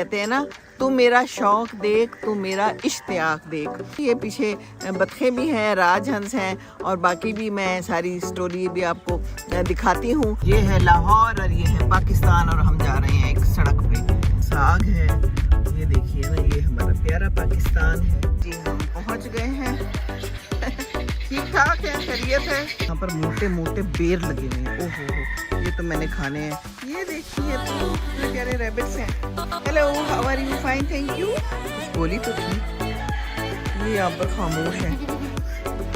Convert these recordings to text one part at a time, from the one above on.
कहते हैं ना, तू मेरा शौक देख, तू मेरा इश्तियाक देख। ये पीछे बतखें भी हैं, राजहंस हैं और बाकी भी मैं सारी स्टोरी भी आपको दिखाती हूँ। ये है लाहौर और ये है पाकिस्तान और हम जा रहे हैं एक सड़क पे। साग है, ये देखिए ना, ये हमारा प्यारा पाकिस्तान है जी। हम पहुँच गए हैं, ठीक ठाक है, खैरियत है। यहाँ पर मोटे मोटे बेर लगे हुए हैं, ओहो, ये तो मैंने खाने हैं। ये देखिए तो कितने प्यारे रैबिट्स हैं। Hello, how are you? Fine, thank you. बोली तो थी। ये यहाँ पर खामोश है।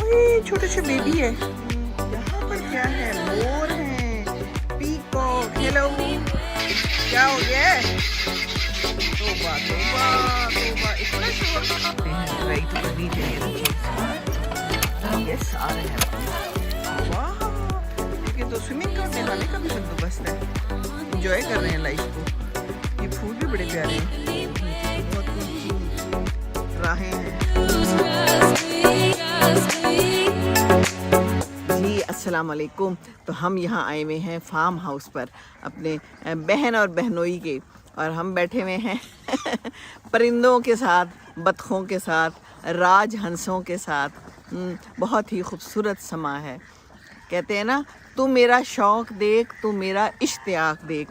ओए, छोटे से बेबी है। यहाँ पर क्या है? मोर है, पीकॉक। हेलो, क्या हो गया है? तौबा तौबा तौबा, इतना शोर करते हैं। राइट तो करनी चाहिए। ये सारे हैं, वाह, ये तो स्विमिंग का नहाने का भी बंदोबस्त है। एंजॉय कर रहे हैं लाइफ को। ये फूल भी बड़े प्यारे हैं, बहुत ऊंची राहें हैं जी। अस्सलाम वालेकुम। तो हम यहाँ आए हुए हैं फार्म हाउस पर अपने बहन और बहनोई के, और हम बैठे हुए हैं परिंदों के साथ, बतखों के साथ, राजहंसों के साथ। बहुत ही खूबसूरत समा है। कहते हैं ना, तू मेरा शौक देख, तू मेरा इश्तियाक देख।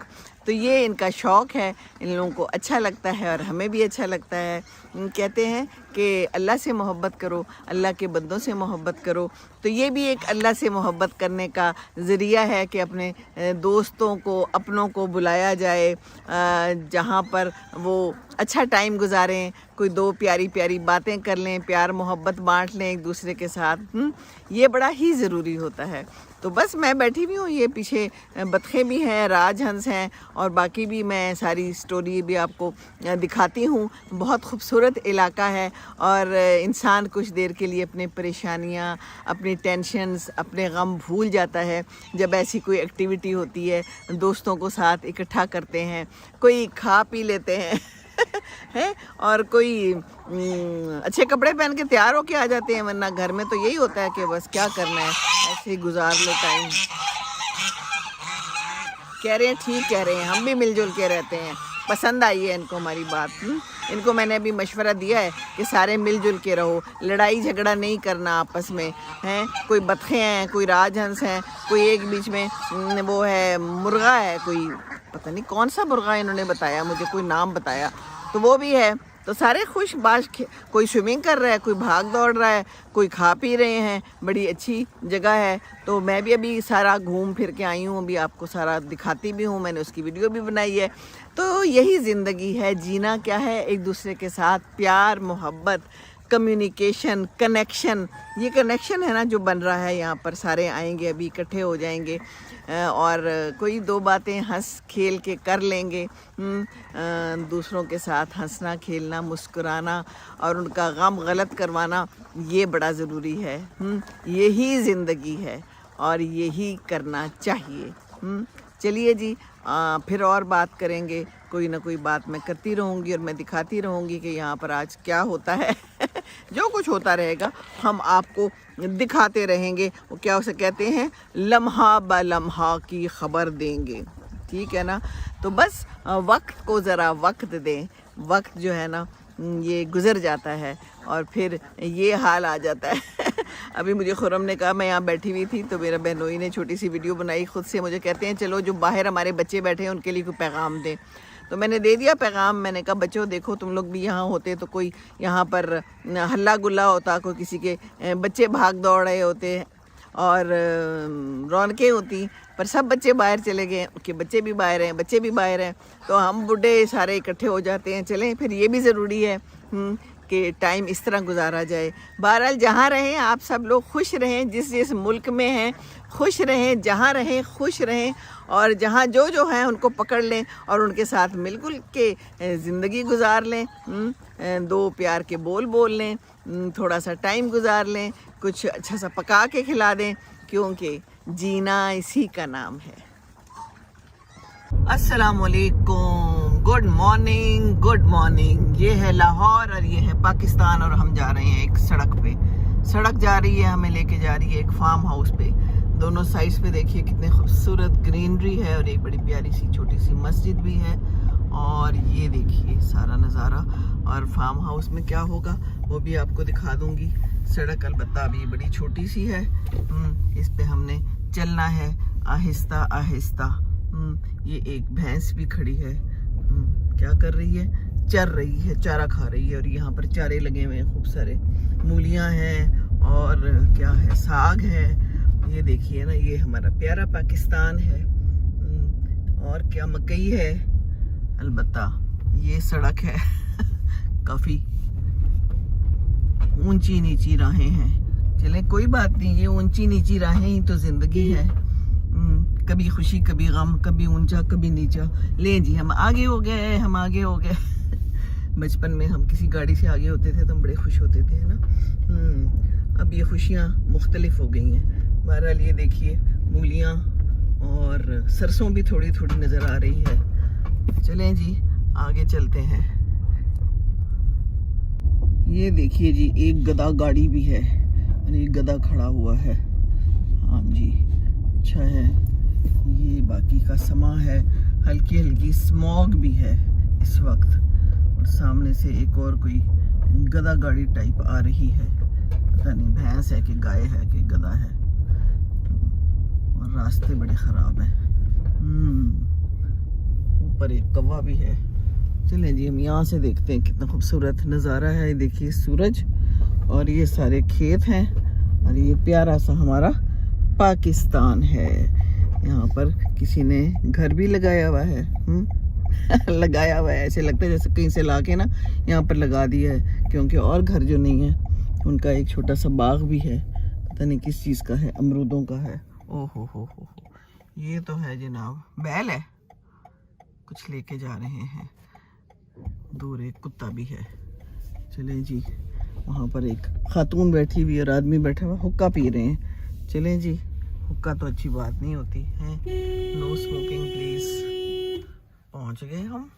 तो ये इनका शौक़ है, इन लोगों को अच्छा लगता है और हमें भी अच्छा लगता है। कहते हैं कि अल्लाह से मोहब्बत करो, अल्लाह के बंदों से मोहब्बत करो। तो ये भी एक अल्लाह से मोहब्बत करने का ज़रिया है कि अपने दोस्तों को, अपनों को बुलाया जाए, जहाँ पर वो अच्छा टाइम गुजारें, कोई दो प्यारी प्यारी बातें कर लें, प्यार मोहब्बत बांट लें एक दूसरे के साथ। ये बड़ा ही ज़रूरी होता है। तो बस मैं बैठी भी हूँ, ये पीछे बतखें भी हैं, राजहंस हैं और बाकी भी मैं सारी स्टोरी भी आपको दिखाती हूँ। बहुत खूबसूरत इलाका है और इंसान कुछ देर के लिए अपनी परेशानियाँ, अपनी टेंशन्स, अपने गम भूल जाता है जब ऐसी कोई एक्टिविटी होती है। दोस्तों को साथ इकट्ठा करते हैं, कोई खा पी लेते हैं है, और कोई अच्छे कपड़े पहन के तैयार होके आ जाते हैं, वरना घर में तो यही होता है कि बस क्या करना है, ऐसे ही गुजार लो टाइम। कह रहे हैं, ठीक कह रहे हैं, हम भी मिलजुल के रहते हैं। पसंद आई है इनको हमारी बात। इनको मैंने अभी मशवरा दिया है कि सारे मिलजुल के रहो, लड़ाई झगड़ा नहीं करना आपस में, हैं। कोई बतखें हैं, कोई राजहंस हैं, कोई एक बीच में वो है मुर्गा है, कोई पता नहीं कौन सा मुर्गा इन्होंने बताया, मुझे कोई नाम बताया, तो वो भी है। तो सारे खुश बाश, कोई स्विमिंग कर रहा है, कोई भाग दौड़ रहा है, कोई खा पी रहे हैं। बड़ी अच्छी जगह है। तो मैं भी अभी सारा घूम फिर के आई हूँ, अभी आपको सारा दिखाती भी हूँ, मैंने उसकी वीडियो भी बनाई है। तो यही ज़िंदगी है, जीना क्या है, एक दूसरे के साथ प्यार मोहब्बत, कम्युनिकेशन, कनेक्शन। ये कनेक्शन है ना जो बन रहा है यहाँ पर। सारे आएंगे, अभी इकट्ठे हो जाएंगे और कोई दो बातें हंस खेल के कर लेंगे। दूसरों के साथ हंसना, खेलना, मुस्कुराना और उनका गम गलत करवाना, ये बड़ा ज़रूरी है। यही ज़िंदगी है और यही करना चाहिए। चलिए जी, फिर और बात करेंगे। कोई ना कोई बात मैं करती रहूँगी और मैं दिखाती रहूँगी कि यहाँ पर आज क्या होता है जो कुछ होता रहेगा हम आपको दिखाते रहेंगे। वो क्या उसे कहते हैं, लम्हा ब लम्हा की खबर देंगे, ठीक है ना। तो बस वक्त को ज़रा वक्त दें। वक्त जो है ना ये गुज़र जाता है और फिर ये हाल आ जाता है अभी मुझे खुरम ने कहा, मैं यहाँ बैठी हुई थी तो मेरा बहनोई ने छोटी सी वीडियो बनाई खुद से। मुझे कहते हैं चलो जो बाहर हमारे बच्चे बैठे हैं उनके लिए कोई पैगाम दें। तो मैंने दे दिया पैगाम। मैंने कहा बच्चों देखो, तुम लोग भी यहाँ होते तो कोई यहाँ पर हल्ला गुल्ला होता, कोई किसी के बच्चे भाग दौड़ रहे होते और रौनकें होती, पर सब बच्चे बाहर चले गए, उनके बच्चे भी बाहर हैं, बच्चे भी बाहर हैं, तो हम बूढ़े सारे इकट्ठे हो जाते हैं। चलें, फिर ये भी ज़रूरी है कि टाइम इस तरह गुजारा जाए। बहरहाल जहाँ रहें आप सब लोग खुश रहें, जिस जिस मुल्क में हैं खुश रहें, जहाँ रहें खुश रहें और जहाँ जो जो हैं उनको पकड़ लें और उनके साथ मिलजुल के ज़िंदगी गुजार लें। दो प्यार के बोल बोल लें, थोड़ा सा टाइम गुजार लें, कुछ अच्छा सा पका के खिला दें, क्योंकि जीना इसी का नाम है। अस्सलाम वालेकुम, गुड मॉर्निंग, गुड मॉर्निंग। ये है लाहौर और ये है पाकिस्तान और हम जा रहे हैं एक सड़क पे। सड़क जा रही है, हमें लेके जा रही है एक फार्म हाउस पे। दोनों साइड्स पे देखिए कितने खूबसूरत ग्रीनरी है और एक बड़ी प्यारी सी छोटी सी मस्जिद भी है और ये देखिए सारा नज़ारा। और फार्म हाउस में क्या होगा वो भी आपको दिखा दूंगी। सड़क अलबत्ता अभी बड़ी छोटी सी है, इस पे हमने चलना है आहिस्ता आहिस्ता। ये एक भैंस भी खड़ी है, क्या कर रही है, चर रही है, चारा खा रही है। और यहाँ पर चारे लगे हुए हैं, खूब सारे मूलियाँ हैं और क्या है, साग है। ये देखिए ना, ये हमारा प्यारा पाकिस्तान है। और क्या, मकई है। अलबत्ता ये सड़क है काफ़ी ऊंची नीची राहें हैं। चले कोई बात नहीं, ये ऊंची नीची राहें ही तो ज़िंदगी है। कभी खुशी कभी गम, कभी ऊंचा कभी नीचा। ले जी, हम आगे हो गए, हम आगे हो गए। बचपन में हम किसी गाड़ी से आगे होते थे तो हम बड़े खुश होते थे, है ना। अब ये खुशियाँ मुख्तलिफ हो गई हैं। बहरहाल ये देखिए मूलियाँ और सरसों भी थोड़ी थोड़ी नज़र आ रही है। चलें जी आगे चलते हैं। ये देखिए जी, एक गधा गाड़ी भी है, एक गधा खड़ा हुआ है। हाँ जी, अच्छा है। ये बाकी का समा है, हल्की हल्की स्मॉग भी है इस वक्त। और सामने से एक और कोई गधा गाड़ी टाइप आ रही है, पता नहीं भैंस है कि गाय है कि गधा है। और रास्ते बड़े ख़राब हैं। ऊपर एक कौवा भी है। चलें जी हम यहाँ से देखते हैं कितना खूबसूरत नज़ारा है। देखिए सूरज और ये सारे खेत हैं और ये प्यारा सा हमारा पाकिस्तान है। यहाँ पर किसी ने घर भी लगाया हुआ है। लगाया हुआ है, ऐसे लगता है जैसे कहीं से लाके ना यहाँ पर लगा दिया है, क्योंकि और घर जो नहीं है उनका एक छोटा सा बाग भी है, पता नहीं किस चीज़ का है, अमरूदों का है। ओहो हो, ये तो है जनाब, बैल है, कुछ लेके जा रहे हैं। दूर एक कुत्ता भी है। चलें जी, वहाँ पर एक खातून बैठी हुई और आदमी बैठा हुआ हुक्का पी रहे हैं। चलें जी, हुक्का तो अच्छी बात नहीं होती है, नो स्मोकिंग प्लीज। पहुँच गए हम।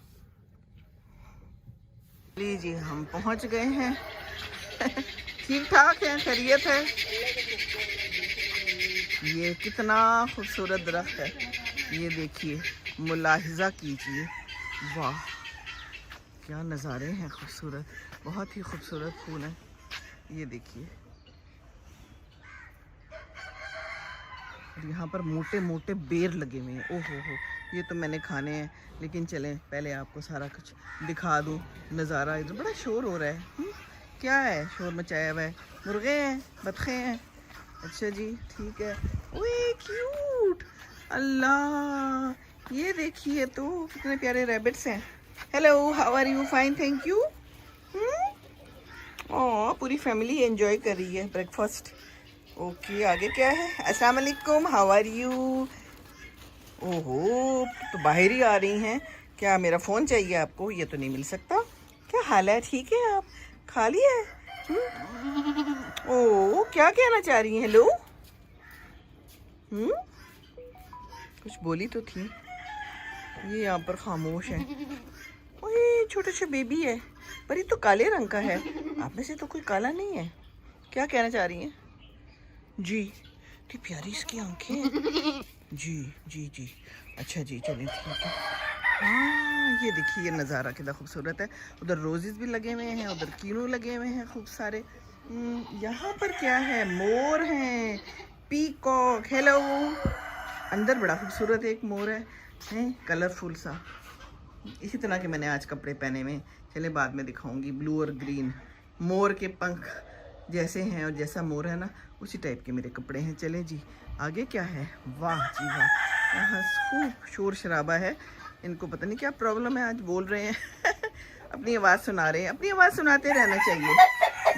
लीजिए हम पहुँच गए हैं। ठीक ठाक है, खैरियत है। ये कितना खूबसूरत दरख्त है, ये देखिए, मुलाहिजा कीजिए। वाह क्या नज़ारे हैं खूबसूरत, बहुत ही खूबसूरत फूल है। ये देखिए, और यहाँ पर मोटे मोटे बेर लगे हुए हैं। ओहो हो, ये तो मैंने खाने हैं, लेकिन चलें पहले आपको सारा कुछ दिखा दूँ नज़ारा। इधर बड़ा शोर हो रहा है। क्या है शोर मचाया हुआ है? मुर्गे हैं, बतखे हैं? अच्छा जी ठीक है। ओए क्यूट, अल्लाह ये देखिए तो कितने प्यारे रैबिट्स हैं। Hello, how are you? Fine thank you. Oh, पूरी फैमिली एंजॉय कर रही है ब्रेकफास्ट। ओके, आगे क्या है? अस्सलाम वालेकुम, हाउ आर यू? ओहो, तो बाहर ही आ रही हैं। क्या मेरा फ़ोन चाहिए आपको? ये तो नहीं मिल सकता। क्या हाल है, ठीक है आप? खा लिया है? ओह, क्या कहना चाह रही हैं? हेलो, कुछ बोली तो थी। ये यहाँ पर खामोश है। ओए छोटा सा बेबी है, पर ये तो काले रंग का है। आप में से तो कोई काला नहीं है। क्या कहना चाह रही हैं? जी, इतनी प्यारी इसकी आंखें हैं। जी जी जी, अच्छा जी, चलिए ठीक है। हाँ ये देखिए, ये नज़ारा कितना खूबसूरत है। उधर रोजेस भी लगे हुए हैं, उधर कीनू लगे हुए हैं खूब सारे। यहाँ पर क्या है? मोर हैं, पीकॉक। हेलो, अंदर बड़ा खूबसूरत एक मोर है, कलरफुल सा। इसी तरह के मैंने आज कपड़े पहने हुए, चले बाद में दिखाऊंगी। ब्लू और ग्रीन मोर के पंख जैसे हैं, और जैसा मोर है ना उसी टाइप के मेरे कपड़े हैं। चले जी आगे क्या है? वाह जी वाह, यहाँ खूब शोर शराबा है। इनको पता नहीं क्या प्रॉब्लम है, आज बोल रहे हैं। अपनी आवाज़ सुना रहे हैं। अपनी आवाज़ सुनाते रहना चाहिए,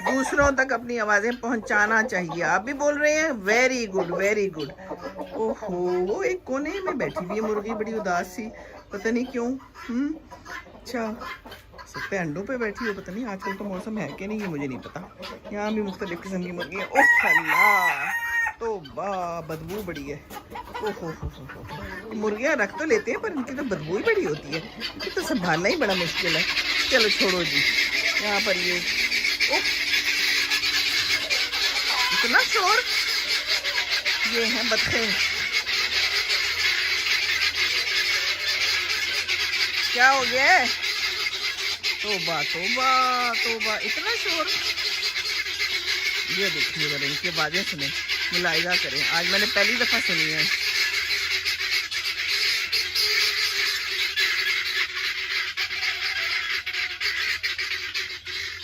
दूसरों तक अपनी आवाज़ें पहुंचाना चाहिए। आप भी बोल रहे हैं, वेरी गुड वेरी गुड। ओहो, एक कोने में बैठी हुई है मुर्गी, बड़ी उदास सी, पता नहीं क्यों। अच्छा, सकते अंडों पे बैठी हो, पता नहीं आजकल तो मौसम है कि नहीं है, मुझे नहीं पता। यहाँ भी मुख्तलिफ किस्म की मुर्गी है। ओह अल्लाह, तो बदबू बड़ी है। ओहो, मुर्गियाँ रख तो लेते हैं पर इनकी तो बदबू ही बड़ी होती है, इनको तो संभालना ही बड़ा मुश्किल है। चलो छोड़ो जी। यहाँ पर ये इतना शोर, ये हैं बतखें। क्या हो गया है? तोबा तोबा तोबा, इतना शोर। ये देखिए जरा इनकी आवाजें सुने, मुलाहिजा करें, आज मैंने पहली दफा सुनी है।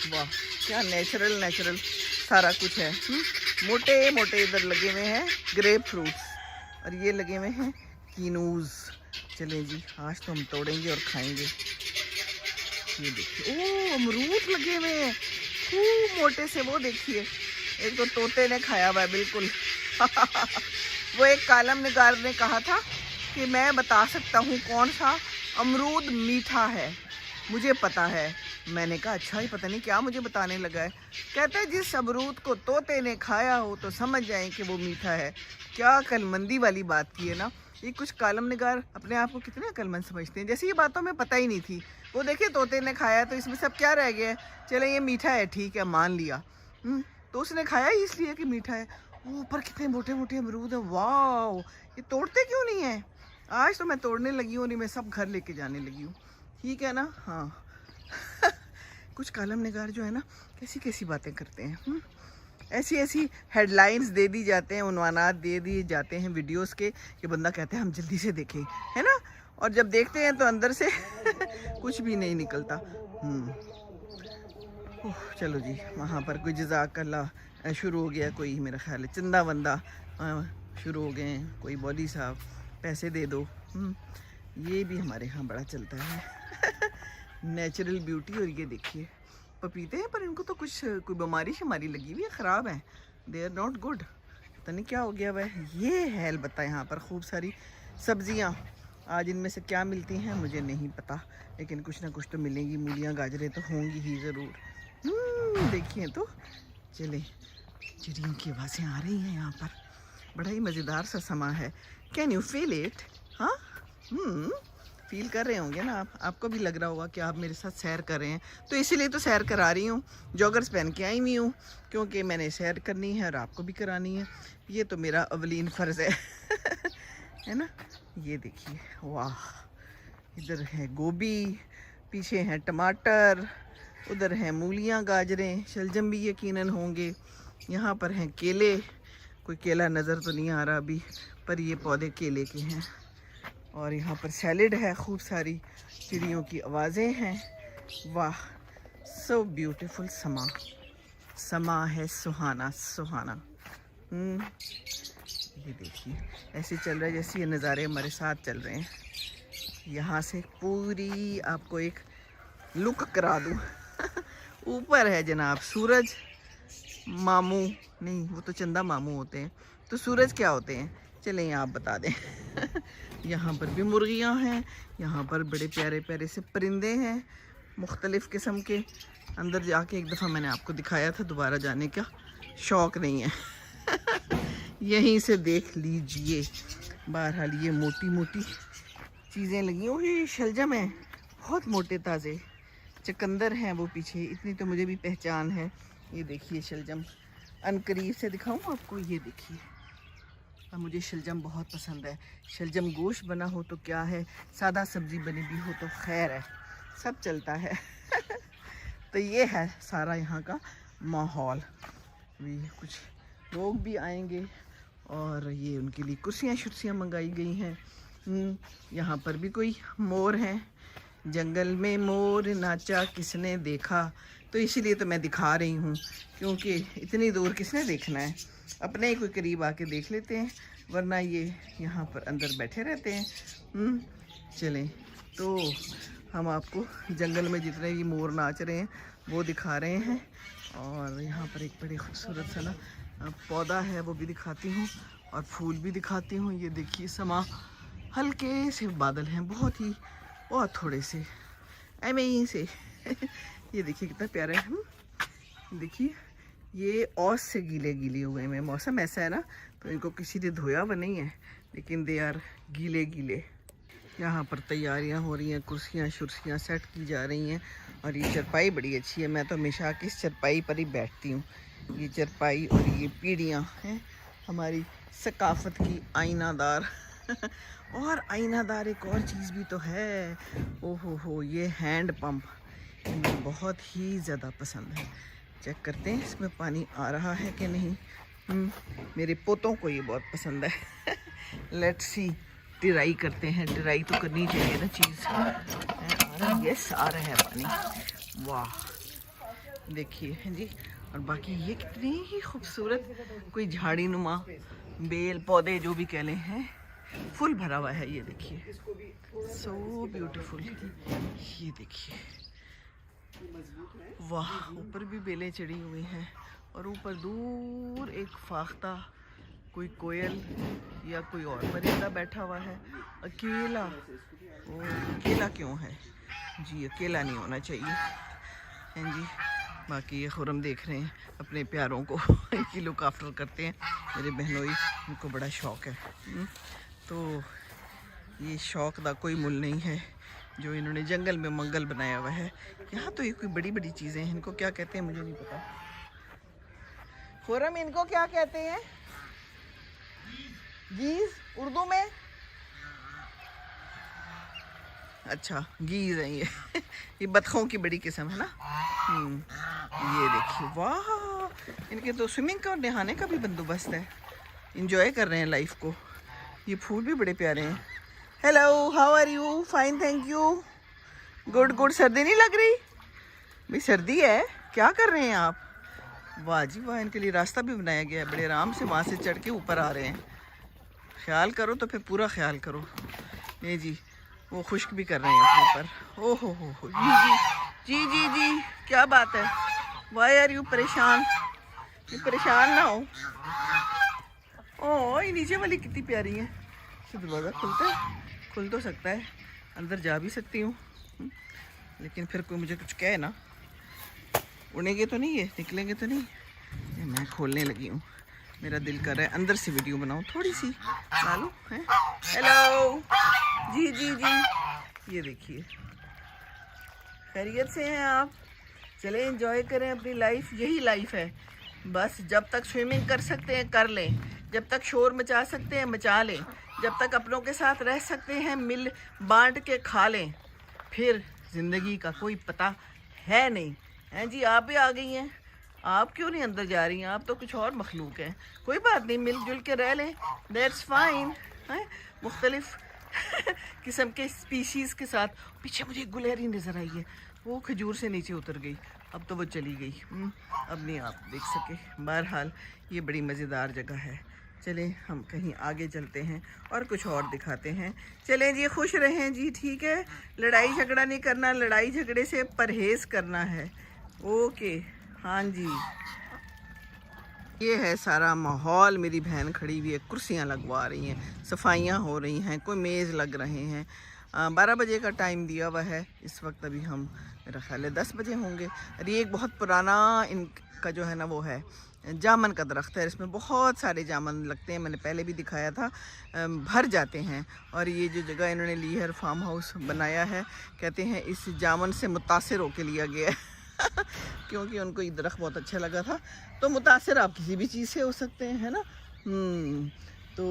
वाह, क्या नेचुरल नेचुरल सारा कुछ है। मोटे मोटे इधर लगे हुए हैं ग्रेप फ्रूट्स, और ये लगे हुए हैं कीनूज। चलें जी, आज तो हम तोड़ेंगे और खाएंगे। ये देखिए, ओ अमरूद लगे हुए हैं खूब मोटे से, वो देखिए, एक तो तोते ने खाया हुआ है बिल्कुल। वो एक कालम निगार ने कहा था कि मैं बता सकता हूँ कौन सा अमरूद मीठा है, मुझे पता है। मैंने कहा अच्छा, ही पता नहीं क्या मुझे बताने लगा है। कहता है जिस अमरूद को तोते ने खाया हो तो समझ जाएं कि वो मीठा है। क्या अक्लमंदी वाली बात की है ना। ये कुछ कालम निगार अपने आप को कितने अक्लमंद समझते हैं, जैसे ये बातों में पता ही नहीं थी। वो देखिए तोते ने खाया तो इसमें सब क्या रह गया है, चले ये मीठा है ठीक है मान लिया। तो उसने खाया ही इसलिए कि मीठा है। ऊपर कितने मोटे मोटे अमरूद हैं, वाह, ये तोड़ते क्यों नहीं है? आज तो मैं तोड़ने लगी हूँ, नहीं मैं सब घर लेके जाने लगी हूँ, ठीक है ना। हाँ कुछ कालम निगार जो है ना, कैसी कैसी बातें करते हैं। ऐसी ऐसी हेडलाइंस दे दी जाते हैं, उन्वानात दे दिए जाते हैं वीडियोस के, कि बंदा कहते हैं हम जल्दी से देखें, है ना। और जब देखते हैं तो अंदर से कुछ भी नहीं निकलता। चलो जी, वहाँ पर कोई जज़ाकल्लाह शुरू हो गया, कोई मेरा ख्याल है चंदा वंदा शुरू हो गए हैं, कोई बॉडी साहब पैसे दे दो। ये भी हमारे यहाँ बड़ा चलता है। Natural beauty. और ये देखिए पपीते हैं, पर इनको तो कुछ कोई बीमारी शमारी लगी हुई है, ख़राब है, दे आर नॉट गुड, पता नहीं क्या हो गया वह। ये है अलबत्ता यहाँ पर खूब सारी सब्जियाँ। आज इनमें से क्या मिलती हैं मुझे नहीं पता, लेकिन कुछ ना कुछ तो मिलेंगी। मूलियाँ गाजरें तो होंगी ही ज़रूर। देखिए तो, चले, चिड़ियों की आवाज़ें आ रही हैं यहाँ पर, बड़ा ही मज़ेदार सा समा है। Can you feel it? हाँ, फील कर रहे होंगे ना आप, आपको भी लग रहा होगा कि आप मेरे साथ सैर कर रहे हैं, तो इसीलिए तो सैर करा रही हूँ, जॉगर्स पहन के आई हुई हूँ, क्योंकि मैंने सैर करनी है और आपको भी करानी है। ये तो मेरा अवलीन फ़र्ज़ है। है ना। ये देखिए, वाह, इधर है गोभी, पीछे हैं टमाटर, उधर हैं मूलियाँ गाजरें, शलजम भी यकीनन होंगे। यहाँ पर हैं केले, कोई केला नज़र तो नहीं आ रहा अभी, पर ये पौधे केले के हैं। और यहाँ पर सैलेड है, खूब सारी चिड़ियों की आवाज़ें हैं। वाह, सो ब्यूटीफुल समा, समा है सुहाना सुहाना। ये देखिए ऐसे चल रहा है जैसे ये नज़ारे हमारे साथ चल रहे हैं। यहाँ से पूरी आपको एक लुक करा दूँ। ऊपर है जनाब सूरज मामू, नहीं वो तो चंदा मामू होते हैं, तो सूरज क्या होते हैं चलें आप बता दें। यहाँ पर भी मुर्गियाँ हैं, यहाँ पर बड़े प्यारे प्यारे से परिंदे हैं मुख्तलिफ़ किस्म के। अंदर जाके एक दफ़ा मैंने आपको दिखाया था, दोबारा जाने का शौक़ नहीं है। यहीं से देख लीजिए। बहरहाल ये मोटी मोटी चीज़ें लगी हुई, शलजम है बहुत मोटे ताज़े, चकंदर हैं वो पीछे, इतनी तो मुझे भी पहचान है। ये देखिए शलजम, अनकरीब से दिखाऊँ आपको, ये देखिए। अब मुझे शलजम बहुत पसंद है, शलजम गोश्त बना हो तो क्या है, सादा सब्ज़ी बनी भी हो तो खैर है, सब चलता है। तो ये है सारा यहाँ का माहौल। अभी कुछ लोग भी आएंगे और ये उनके लिए कुर्सियाँ शुर्सियाँ मंगाई गई हैं। यहाँ पर भी कोई मोर हैं, जंगल में मोर नाचा किसने देखा, तो इसीलिए तो मैं दिखा रही हूँ, क्योंकि इतनी दूर किसने देखना है, अपने ही कोई करीब आके देख लेते हैं, वरना ये यहाँ पर अंदर बैठे रहते हैं। चलें तो हम आपको जंगल में जितने भी मोर नाच रहे हैं वो दिखा रहे हैं, और यहाँ पर एक बड़ी खूबसूरत सा ना पौधा है वो भी दिखाती हूँ, और फूल भी दिखाती हूँ। ये देखिए समा, हल्के से बादल हैं, बहुत थोड़े से एम ही से। ये देखिए कितना प्यारा है। देखिए ये औस से गीले गीले हुए हैं, मौसम ऐसा है ना, तो इनको किसी ने धोया हुआ नहीं है, लेकिन दे यार गीले गीले। यहाँ पर तैयारियाँ हो रही हैं, कुर्सियाँ शुर्सियाँ सेट की जा रही हैं, और ये चरपाई बड़ी अच्छी है, मैं तो हमेशा किस चरपाई पर ही बैठती हूँ। ये चरपाई और ये पीढ़ियाँ हैं हमारी सकाफ़त की आईनादार। और आईनादार एक और चीज़ भी तो है। ओहो हो, ये हैंड पंप इन्हें बहुत ही ज़्यादा पसंद है। चेक करते हैं इसमें पानी आ रहा है कि नहीं। मेरे पोतों को ये बहुत पसंद है। लेट्स सी, ट्राई करते हैं। ट्राई तो करनी चाहिए ना चीज़। यस, आ रहा है पानी। वाह, देखिए हैं जी। और बाकी ये कितनी ही खूबसूरत, कोई झाड़ी नुमा बेल पौधे जो भी कह लें हैं, फुल भरा हुआ है। ये देखिए, सो ब्यूटीफुल। ये देखिए, वाह, ऊपर भी बेलें चढ़ी हुई हैं और ऊपर दूर एक फाख्ता, कोई कोयल या कोई और परिंदा बैठा हुआ है अकेला। ओ, अकेला क्यों है जी? अकेला नहीं होना चाहिए हैं जी। बाकी ये खुरम देख रहे हैं अपने प्यारों को, इनकी लुक आफ्टर करते हैं मेरे बहनोई, इनको बड़ा शौक़ है। तो ये शौक़ का कोई मुल नहीं है जो इन्होंने जंगल में मंगल बनाया हुआ है। यहाँ तो ये कोई बड़ी बड़ी चीज़ें हैं, इनको क्या कहते हैं मुझे नहीं पता। खुरम, इनको क्या कहते हैं? गीज़ उर्दू में? अच्छा, गीज़ है ये। ये बतखों की बड़ी किस्म है ना। ये देखिए, वाह, इनके तो स्विमिंग का और नहाने का भी बंदोबस्त है। इंजॉय कर रहे हैं लाइफ को। ये फूल भी बड़े प्यारे हैं। Hello, how are you? Fine, thank you. Good good. सर्दी नहीं लग रही? भाई सर्दी है, क्या कर रहे हैं आप? वाह जी वाह, इनके लिए रास्ता भी बनाया गया है। बड़े आराम से वहाँ से चढ़ के ऊपर आ रहे हैं। ख्याल करो तो फिर पूरा ख्याल करो। ये जी, वो खुश्क भी कर रहे हैं अपने ऊपर। ओहो हो, जी जी जी जी जी, क्या बात है? वाई आर यू परेशान? ये परेशान ना हो। ओह, ये नीचे वाली कितनी प्यारी है। दरवाज़ा खुलता है? खुल तो सकता है, अंदर जा भी सकती हूँ, लेकिन फिर कोई मुझे कुछ कहे ना। उड़ेंगे तो नहीं, ये निकलेंगे तो नहीं। ये मैं खोलने लगी हूँ, मेरा दिल कर रहा है अंदर से वीडियो बनाऊँ थोड़ी सी। चालू है? हेलो जी जी जी। ये देखिए, खैरियत से हैं आप? चले एंजॉय करें अपनी लाइफ। यही लाइफ है बस। जब तक स्विमिंग कर सकते हैं कर लें, जब तक शोर मचा सकते हैं मचा लें, जब तक अपनों के साथ रह सकते हैं मिल बांट के खा लें, फिर ज़िंदगी का कोई पता है नहीं। हैं जी, आप भी आ गई हैं। आप क्यों नहीं अंदर जा रही हैं? आप तो कुछ और मखलूक हैं। कोई बात नहीं, मिलजुल के रह लें, दैट्स फाइन। हैं, मुख्तलिफ किस्म के स्पीशीज़ के साथ। पीछे मुझे एक गुलहरी नज़र आई है, वो खजूर से नीचे उतर गई, अब तो वो चली गई। अब नहीं आप देख सके। बहरहाल ये बड़ी मज़ेदार जगह है। चलें हम कहीं आगे चलते हैं और कुछ और दिखाते हैं। चलें जी, खुश रहें जी, ठीक है। लड़ाई झगड़ा नहीं करना, लड़ाई झगड़े से परहेज़ करना है। ओके, हाँ जी। ये है सारा माहौल। मेरी बहन खड़ी हुई है, कुर्सियाँ लगवा रही हैं, सफाइयाँ हो रही हैं, कोई मेज़ लग रहे हैं। 12 बजे का टाइम दिया हुआ है। इस वक्त अभी हम, मेरा ख्याल है 10 बजे होंगे। और ये एक बहुत पुराना इनका जो है ना वो है, जामन का दरख्त है। इसमें बहुत सारे जामन लगते हैं, मैंने पहले भी दिखाया था। भर जाते हैं। और ये जो जगह इन्होंने ली है, फार्म हाउस बनाया है, कहते हैं इस जामन से मुतासिर होकर लिया गया है। क्योंकि उनको ये दरख्त बहुत अच्छा लगा था। तो मुतासिर आप किसी भी चीज़ से हो सकते हैं, है ना। तो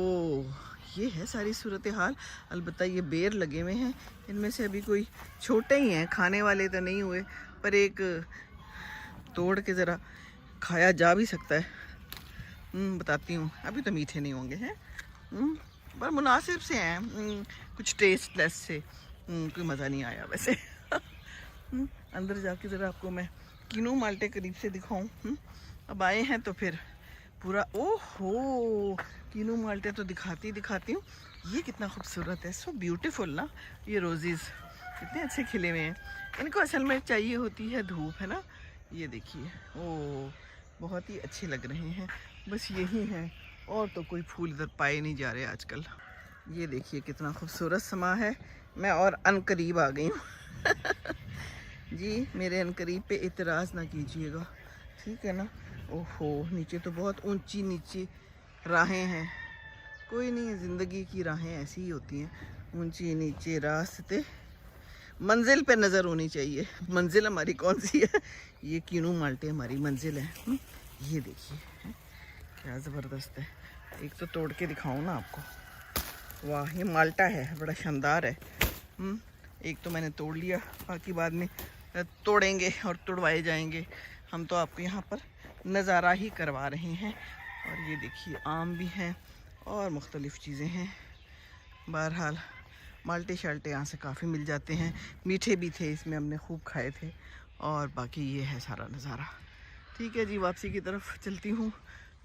ये है सारी सूरत हाल। अलबत्ता ये बेर लगे हुए हैं, इनमें से अभी कोई छोटे ही हैं, खाने वाले तो नहीं हुए, पर एक तोड़ के ज़रा खाया जा भी सकता है। बताती हूँ, अभी तो मीठे नहीं होंगे हैं, पर मुनासिब से हैं, कुछ टेस्टलेस से। कोई मज़ा नहीं आया वैसे। अंदर जाके ज़रा आपको मैं कीनू माल्टे करीब से दिखाऊं। अब आए हैं तो फिर पूरा, ओहो, कीनू माल्टे तो दिखाती हूँ। ये कितना खूबसूरत है, सो ब्यूटीफुल ना। ये रोज़ेज़ कितने अच्छे खिले हुए हैं। इनको असल में चाहिए होती है धूप, है ना। ये देखिए, ओह, बहुत ही अच्छे लग रहे हैं। बस यही हैं, और तो कोई फूल इधर पाए नहीं जा रहे आजकल। ये देखिए कितना खूबसूरत समा है। मैं और अनकरीब आ गई हूँ। जी, मेरे अनकरीब पे इतराज़ ना कीजिएगा, ठीक है ना। ओहो, नीचे तो बहुत ऊंची नीचे राहें हैं। कोई नहीं, ज़िंदगी की राहें ऐसी ही होती हैं, ऊंची नीचे रास्ते। मंजिल पे नज़र होनी चाहिए। मंजिल हमारी कौन सी है? ये कीनू माल्टे हमारी मंजिल है। ये देखिए क्या ज़बरदस्त है। एक तो तोड़ के दिखाऊं ना आपको। वाह, ये माल्टा है, बड़ा शानदार है। एक तो मैंने तोड़ लिया, बाकी बाद में तोड़ेंगे और तुड़वाए जाएंगे। हम तो आपको यहाँ पर नज़ारा ही करवा रहे हैं। और ये देखिए आम भी हैं और मुख्तलिफ़ चीज़ें हैं। बहरहाल माल्टे शाल्टे यहाँ से काफ़ी मिल जाते हैं, मीठे भी थे, इसमें हमने खूब खाए थे। और बाकी ये है सारा नज़ारा। ठीक है जी, वापसी की तरफ चलती हूँ,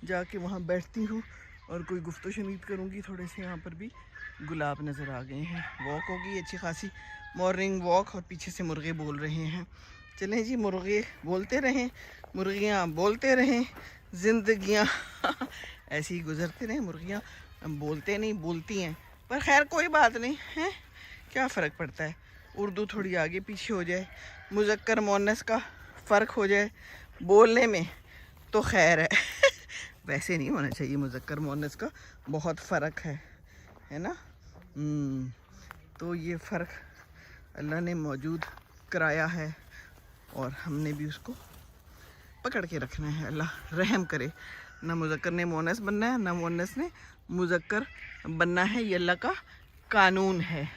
जाके वहाँ बैठती हूँ और कोई गुफ्तगू शनीद करूँगी। थोड़े से यहाँ पर भी गुलाब नज़र आ गए हैं। वॉक होगी अच्छी खासी, मॉर्निंग वॉक, और पीछे से मुर्गे बोल रहे हैं। चलें जी, मुर्गे बोलते रहें, मुर्गियाँ बोलते रहें, ज़िंदगियाँ ऐसे ही गुजरते रहें। मुर्गियाँ बोलते नहीं, बोलती हैं, पर खैर कोई बात नहीं है, क्या फ़र्क पड़ता है। उर्दू थोड़ी आगे पीछे हो जाए, मुज़क्कर मुअन्नस का फ़र्क हो जाए बोलने में तो खैर है वैसे नहीं होना चाहिए, मुज़क्कर मुअन्नस का बहुत फ़र्क है ना। तो ये फ़र्क अल्लाह ने मौजूद कराया है और हमने भी उसको पकड़ के रखना है। अल्लाह रहम करे, ना मुज़क्कर ने मुअन्नस बनना है, ना मुअन्नस ने मुज़क्कर बनना है। ये अल्लाह का कानून है।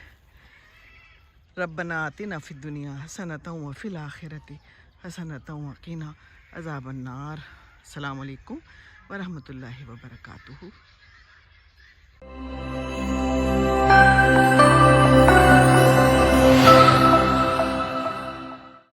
रब्बना आतिना फिद दुनिया हसनतन व फिल आखिरति हसनतन व क़िना अज़ाबन्नार। अस्सलामु अलैकुम व रहमतुल्लाहि व बरकातुहू।